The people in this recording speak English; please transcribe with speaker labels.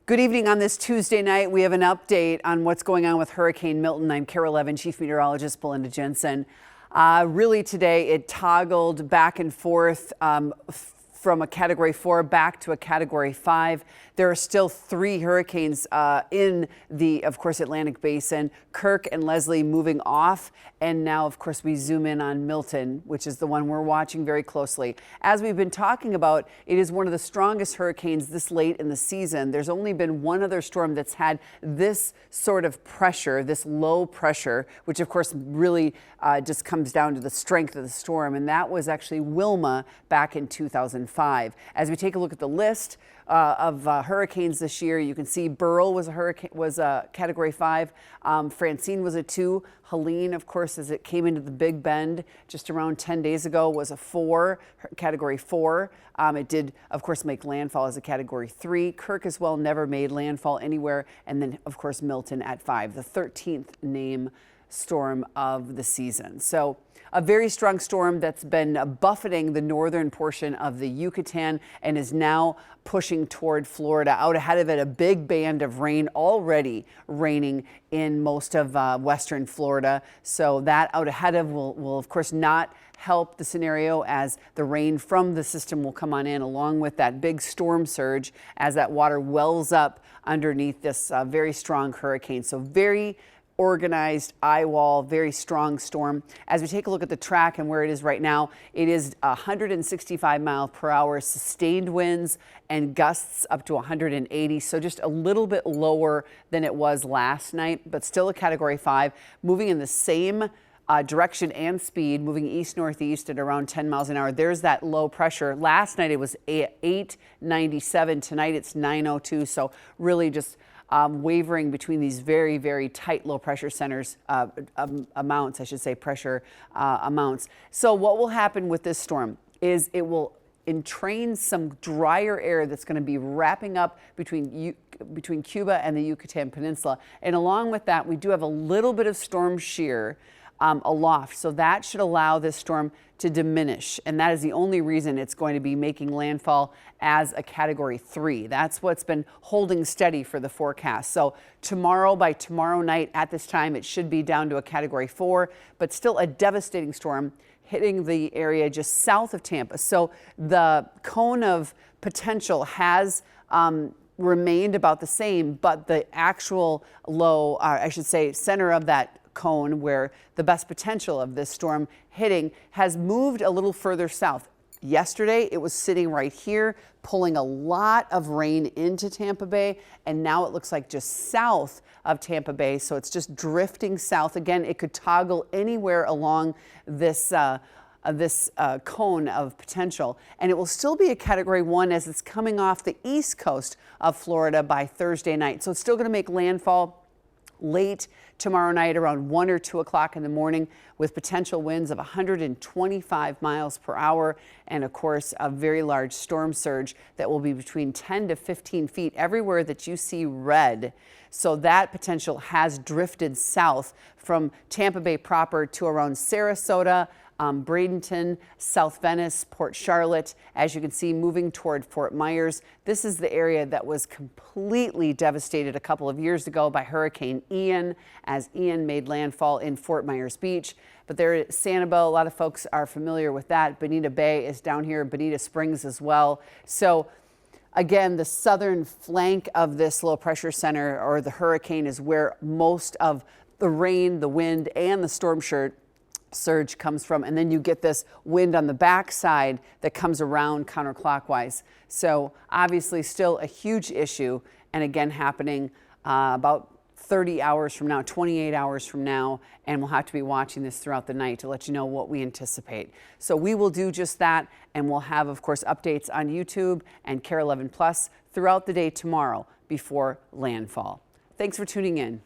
Speaker 1: Good evening. On this Tuesday night, we have an update on what's going on with Hurricane Milton. I'm KARE 11 Chief Meteorologist Belinda Jensen. Really today, it toggled back and forth from a Category 4 back to a Category 5. There are still 3 hurricanes in the, of course, Atlantic Basin. Kirk and Leslie moving off. And now, of course, we zoom in on Milton, which is the one we're watching very closely. As we've been talking about, it is one of the strongest hurricanes this late in the season. There's only been one other storm that's had this sort of pressure, this low pressure, which of course really just comes down to the strength of the storm. And that was actually Wilma back in 2005. As we take a look at the list of hurricanes this year, you can see Beryl was a Category 5. Francine was a 2. Helene, of course, as it came into the Big Bend just around 10 days ago, was a 4, Category 4. It did, of course, make landfall as a Category 3. Kirk as well never made landfall anywhere. And then, of course, Milton at 5, the 13th name storm of the season. So a very strong storm that's been buffeting the northern portion of the Yucatan and is now pushing toward Florida. Out ahead of it, a big band of rain already raining in most of western Florida. So that out ahead of will of course not help the scenario, as the rain from the system will come on in along with that big storm surge as that water wells up underneath this very strong hurricane. So very organized eye wall, very strong storm. As we take a look at the track and where it is right now, it is 165 miles per hour sustained winds and gusts up to 180. So just a little bit lower than it was last night, but still a Category 5, moving in the same direction and speed, moving east-northeast at around 10 miles an hour. There's that low pressure. Last night it was 897. Tonight it's 902. So really just wavering between these very, very tight low pressure centers, amounts, I should say, pressure amounts. So what will happen with this storm is it will entrain some drier air that's going to be wrapping up between Cuba and the Yucatan Peninsula. And along with that, we do have a little bit of storm shear aloft. So that should allow this storm to diminish. And that is the only reason it's going to be making landfall as a Category 3. That's what's been holding steady for the forecast. So by tomorrow night at this time, it should be down to a Category 4, but still a devastating storm hitting the area just south of Tampa. So the cone of potential has remained about the same, but the actual low, I should say, center of that cone where the best potential of this storm hitting has moved a little further south. Yesterday, it was sitting right here, pulling a lot of rain into Tampa Bay, and now it looks like just south of Tampa Bay, so it's just drifting south. Again, it could toggle anywhere along this cone of potential, and it will still be a Category 1 as it's coming off the east coast of Florida by Thursday night. So it's still going to make landfall late tomorrow night around 1 or 2 o'clock in the morning, with potential winds of 125 miles per hour and, of course, a very large storm surge that will be between 10 to 15 feet everywhere that you see red. So that potential has drifted south from Tampa Bay proper to around Sarasota, Bradenton, South Venice, Port Charlotte, as you can see, moving toward Fort Myers. This is the area that was completely devastated a couple of years ago by Hurricane Ian, as Ian made landfall in Fort Myers Beach. But there is Sanibel, a lot of folks are familiar with that. Bonita Bay is down here, Bonita Springs as well. So again, the southern flank of this low pressure center or the hurricane is where most of the rain, the wind, and the storm surge comes from, and then you get this wind on the backside that comes around counterclockwise. So obviously still a huge issue, and again happening about 30 hours from now, 28 hours from now, and we'll have to be watching this throughout the night to let you know what we anticipate. So we will do just that, and we'll have, of course, updates on YouTube and KARE 11 Plus throughout the day tomorrow before landfall. Thanks for tuning in.